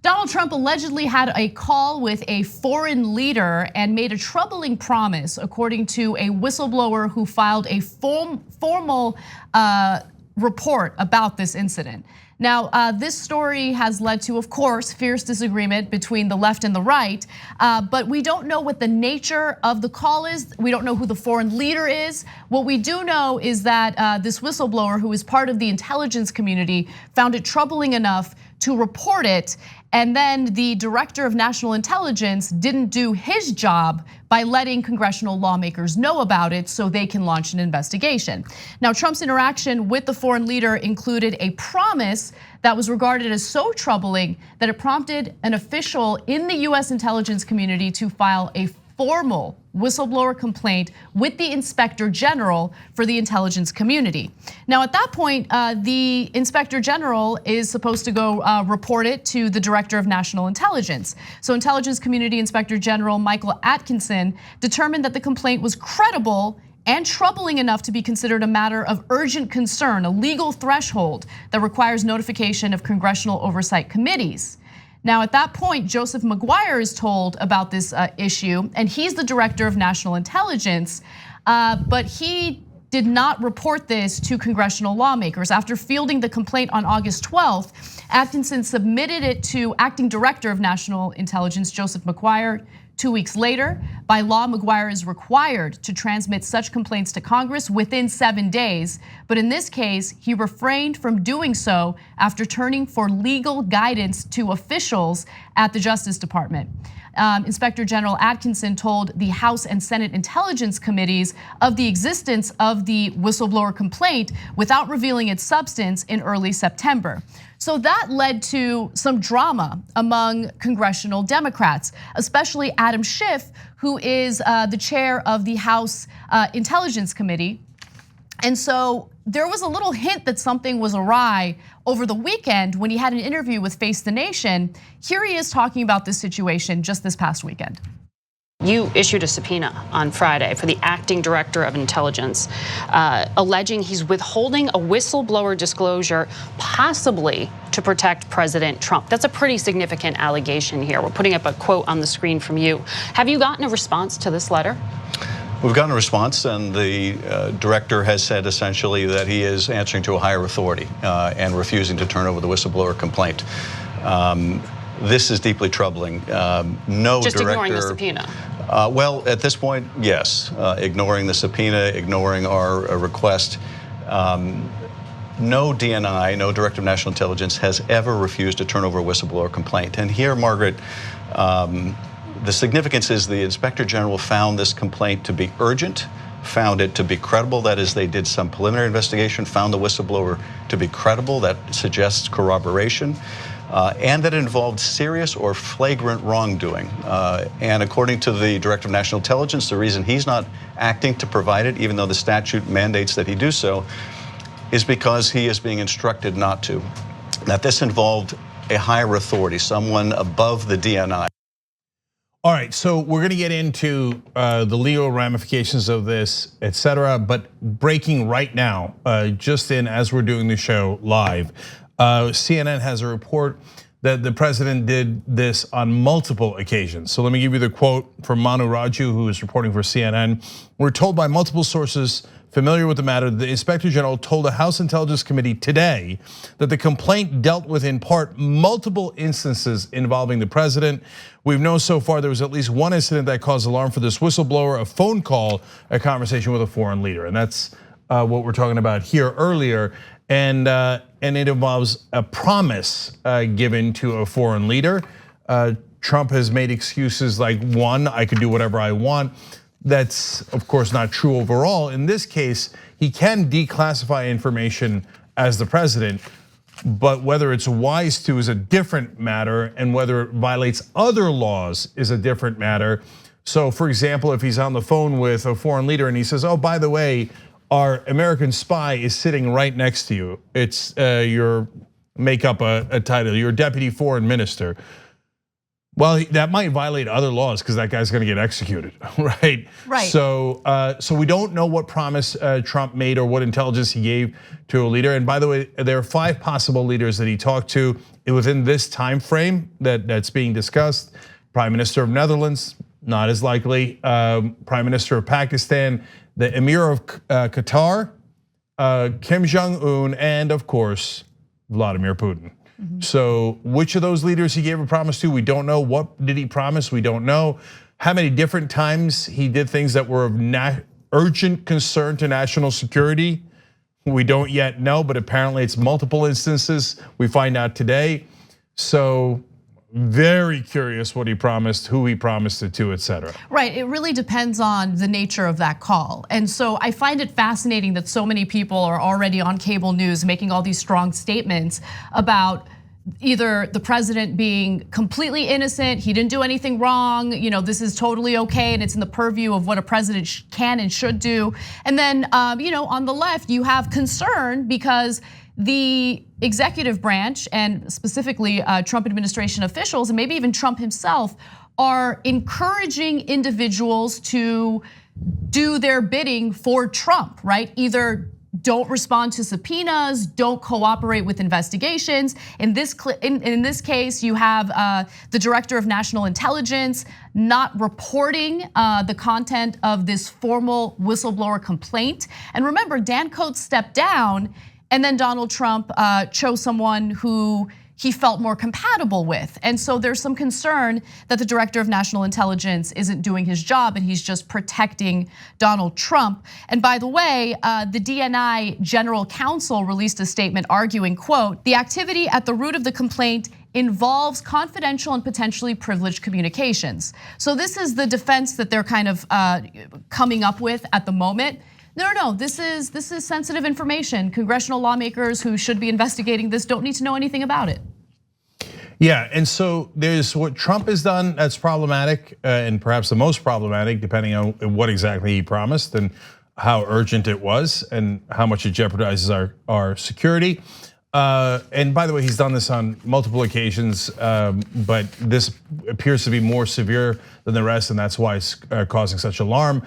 Donald Trump allegedly had a call with a foreign leader and made a troubling promise, according to a whistleblower who filed a formal report about this incident. Now, this story has led to, of course, fierce disagreement between the left and the right, but we don't know what the nature of the call is. We don't know who the foreign leader is. What we do know is that this whistleblower, who is part of the intelligence community, found it troubling enough to report it, and then the director of national intelligence didn't do his job by letting congressional lawmakers know about it so they can launch an investigation. Now, Trump's interaction with the foreign leader included a promise that was regarded as so troubling that it prompted an official in the US intelligence community to file a formal whistleblower complaint with the Inspector General for the intelligence community. Now, at that point, the Inspector General is supposed to go report it to the Director of National Intelligence. So Intelligence Community Inspector General Michael Atkinson determined that the complaint was credible and troubling enough to be considered a matter of urgent concern, a legal threshold that requires notification of congressional oversight committees. Now, at that point, Joseph Maguire is told about this issue, and he's the director of national intelligence, but he did not report this to congressional lawmakers. After fielding the complaint on August 12th, Atkinson submitted it to acting director of national intelligence, Joseph Maguire. 2 weeks later, by law, Maguire is required to transmit such complaints to Congress within 7 days. But in this case, he refrained from doing so after turning for legal guidance to officials at the Justice Department. Inspector General Atkinson told the House and Senate Intelligence Committees of the existence of the whistleblower complaint without revealing its substance in early September. So that led to some drama among congressional Democrats, especially Adam Schiff, who is the chair of the House Intelligence Committee. And so there was a little hint that something was awry over the weekend when he had an interview with Face the Nation. Here he is talking about this situation just this past weekend. You issued a subpoena on Friday for the acting director of intelligence, alleging he's withholding a whistleblower disclosure, possibly to protect President Trump. That's a pretty significant allegation here. We're putting up a quote on the screen from you. Have you gotten a response to this letter? We've gotten a response, and the director has said essentially that he is answering to a higher authority and refusing to turn over the whistleblower complaint. This is deeply troubling. No Just director, ignoring the subpoena. Well, at this point, yes, ignoring the subpoena, ignoring our request. No DNI, no Director of National Intelligence, has ever refused to turn over a whistleblower complaint. And here, Margaret, the significance is the Inspector General found this complaint to be urgent, found it to be credible. That is, they did some preliminary investigation, found the whistleblower to be credible. That suggests corroboration. And that it involved serious or flagrant wrongdoing. And according to the Director of National Intelligence, the reason he's not acting to provide it, even though the statute mandates that he do so, is because he is being instructed not to. That this involved a higher authority, someone above the DNI. All right, so we're gonna get into the legal ramifications of this, et cetera, but breaking right now, just in as we're doing the show live, CNN has a report that the president did this on multiple occasions. So let me give you the quote from Manu Raju, who is reporting for CNN. We're told by multiple sources familiar with the matter, the Inspector General told the House Intelligence Committee today that the complaint dealt with, in part, multiple instances involving the president. We've known so far there was at least one incident that caused alarm for this whistleblower, a phone call, a conversation with a foreign leader. And that's what we're talking about here earlier. And it involves a promise given to a foreign leader. Trump has made excuses like, one, I could do whatever I want. That's, of course, not true overall. In this case, he can declassify information as the president, but whether it's wise to is a different matter, and whether it violates other laws is a different matter. So, for example, if he's on the phone with a foreign leader and he says, oh, by the way, our American spy is sitting right next to you. It's your, make up a title, your deputy foreign minister. Well, that might violate other laws because that guy's gonna get executed, right? Right. So we don't know what promise Trump made or what intelligence he gave to a leader. And by the way, there are 5 possible leaders that he talked to. within this time frame that's being discussed. Prime Minister of Netherlands, not as likely. Prime Minister of Pakistan, the Emir of Qatar, Kim Jong-un, and of course, Vladimir Putin. So which of those leaders he gave a promise to, we don't know. What did he promise? We don't know. How many different times he did things that were of urgent concern to national security, we don't yet know, but apparently it's multiple instances we find out today. So very curious what he promised, who he promised it to, et cetera. Right, it really depends on the nature of that call. And so I find it fascinating that so many people are already on cable news making all these strong statements about either the president being completely innocent, he didn't do anything wrong, this is totally okay and it's in the purview of what a president can and should do. And then on the left, you have concern because the executive branch and specifically Trump administration officials and maybe even Trump himself are encouraging individuals to do their bidding for Trump, right? Either don't respond to subpoenas, don't cooperate with investigations. In this case, you have the director of national intelligence not reporting the content of this formal whistleblower complaint. And remember, Dan Coats stepped down, and then Donald Trump chose someone who he felt more compatible with. And so there's some concern that the director of national intelligence isn't doing his job and he's just protecting Donald Trump. And by the way, the DNI general counsel released a statement arguing, quote, "The activity at the root of the complaint involves confidential and potentially privileged communications." So this is the defense that they're kind of coming up with at the moment. No, this is sensitive information. Congressional lawmakers who should be investigating this don't need to know anything about it. Yeah, and so there's what Trump has done that's problematic, and perhaps the most problematic, depending on what exactly he promised and how urgent it was and how much it jeopardizes our security. And by the way, he's done this on multiple occasions, but this appears to be more severe than the rest, and that's why it's causing such alarm.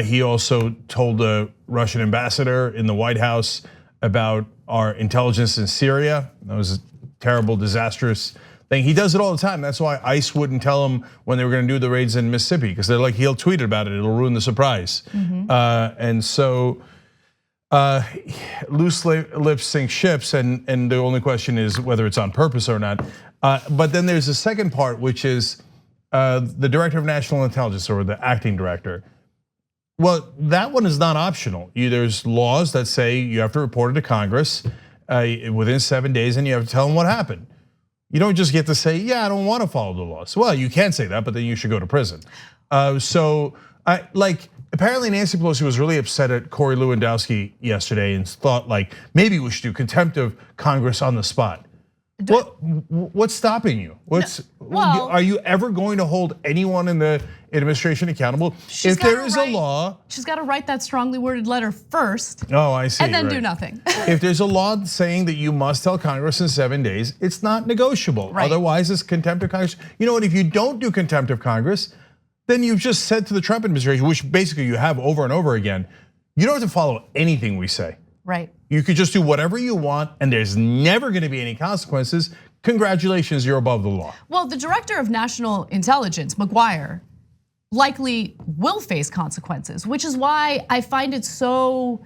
He also told the Russian ambassador in the White House about our intelligence in Syria. That was a terrible, disastrous thing. He does it all the time. That's why ICE wouldn't tell him when they were going to do the raids in Mississippi, because they're like, he'll tweet about it, it'll ruin the surprise. And so loose lips sink ships, and the only question is whether it's on purpose or not. But then there's a second part, which is the director of national intelligence, or the acting director. Well, that one is not optional. There's laws that say you have to report it to Congress within 7 days, and you have to tell them what happened. You don't just get to say, yeah, I don't want to follow the laws. Well, you can say that, but then you should go to prison. Apparently Nancy Pelosi was really upset at Corey Lewandowski yesterday and thought like, maybe we should do contempt of Congress on the spot. What's stopping you? Are you ever going to hold anyone in the administration accountable? If there is a law, she's got to write that strongly worded letter first. Oh, I see. And then do nothing. If there's a law saying that you must tell Congress in 7 days, it's not negotiable. Right. Otherwise, it's contempt of Congress. You know what? If you don't do contempt of Congress, then you've just said to the Trump administration, which basically you have over and over again, you don't have to follow anything we say. Right. You could just do whatever you want, and there's never going to be any consequences. Congratulations, you're above the law. Well, the director of national intelligence, McGuire, likely will face consequences, which is why I find it so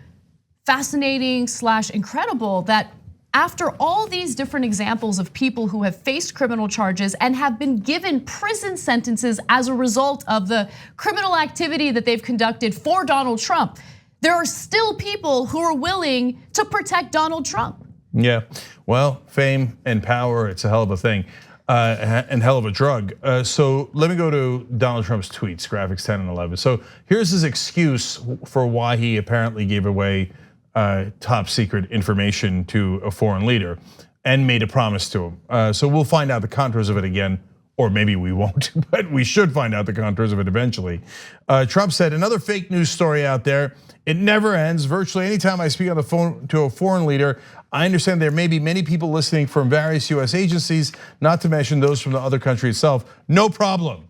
fascinating / incredible that after all these different examples of people who have faced criminal charges and have been given prison sentences as a result of the criminal activity that they've conducted for Donald Trump, there are still people who are willing to protect Donald Trump. Yeah, well, fame and power, it's a hell of a thing and hell of a drug. So let me go to Donald Trump's tweets, graphics 10 and 11. So here's his excuse for why he apparently gave away top secret information to a foreign leader and made a promise to him. So we'll find out the contours of it again, or maybe we won't, but we should find out the contours of it eventually. Trump said, another fake news story out there. It never ends. Virtually anytime I speak on the phone to a foreign leader, I understand there may be many people listening from various US agencies, not to mention those from the other country itself. No problem.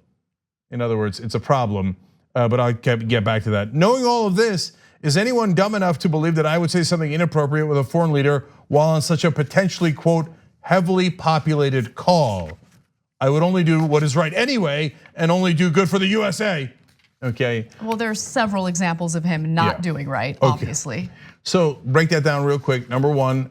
In other words, it's a problem, but I'll get back to that. Knowing all of this, is anyone dumb enough to believe that I would say something inappropriate with a foreign leader while on such a potentially, quote, heavily populated call. I would only do what is right anyway and only do good for the USA. Okay. Well, there's several examples of him not doing right, obviously. So break that down real quick. Number one,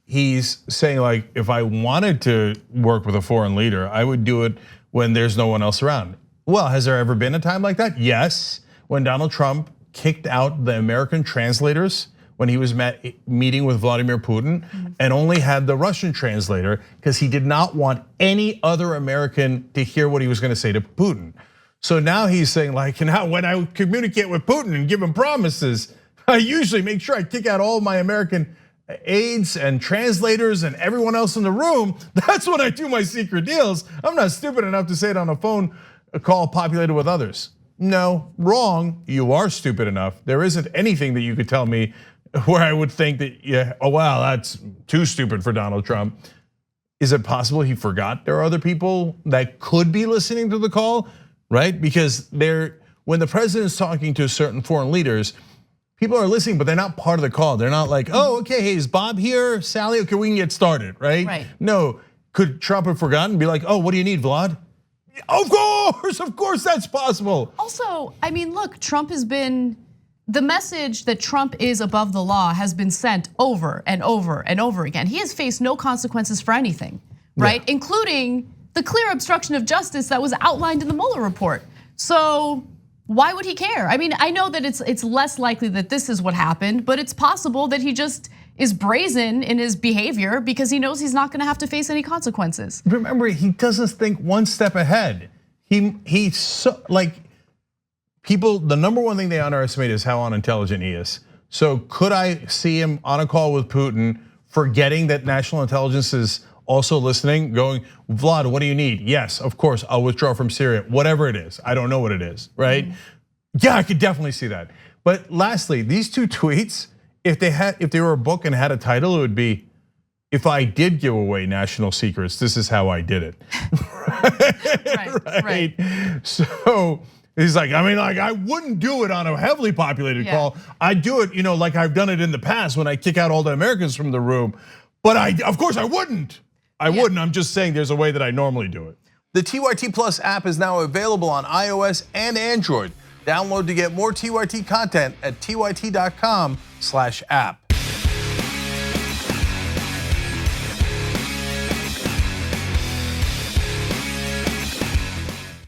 he's saying like, if I wanted to work with a foreign leader, I would do it when there's no one else around. Well, has there ever been a time like that? Yes, when Donald Trump kicked out the American translators when he was meeting with Vladimir Putin and only had the Russian translator because he did not want any other American to hear what he was gonna say to Putin. So now he's saying like, now when I communicate with Putin and give him promises, I usually make sure I kick out all my American aides and translators and everyone else in the room. That's when I do my secret deals. I'm not stupid enough to say it on a phone call populated with others. No, wrong. You are stupid enough. There isn't anything that you could tell me where I would think that, yeah, oh wow, that's too stupid for Donald Trump. Is it possible he forgot there are other people that could be listening to the call, right? Because when the president's talking to certain foreign leaders, people are listening, but they're not part of the call. They're not like, oh, okay, hey, is Bob here? Sally, okay, we can get started, right? Right. No, could Trump have forgotten? Be like, oh, what do you need, Vlad? Of course, that's possible. Also, I mean, look, Trump has been, the message that Trump is above the law has been sent over and over and over again. He has faced no consequences for anything, right? Yeah. Including the clear obstruction of justice that was outlined in the Mueller report. So why would he care? I mean, I know that it's less likely that this is what happened, but it's possible that he just is brazen in his behavior because he knows he's not gonna have to face any consequences. Remember, he doesn't think one step ahead. He's so, like, people, the number one thing they underestimate is how unintelligent he is. So could I see him on a call with Putin, forgetting that national intelligence is also listening, going, Vlad, what do you need? Yes, of course, I'll withdraw from Syria, whatever it is. I don't know what it is, right? Yeah, I could definitely see that. But lastly, these two tweets, if they were a book and had a title, it would be, if I did give away national secrets, this is how I did it. Right. So he's like, I mean, like I wouldn't do it on a heavily populated call. I'd do it, like I've done it in the past when I kick out all the Americans from the room. But of course I wouldn't. I wouldn't, I'm just saying there's a way that I normally do it. The TYT Plus app is now available on iOS and Android. Download to get more TYT content at tyt.com/app.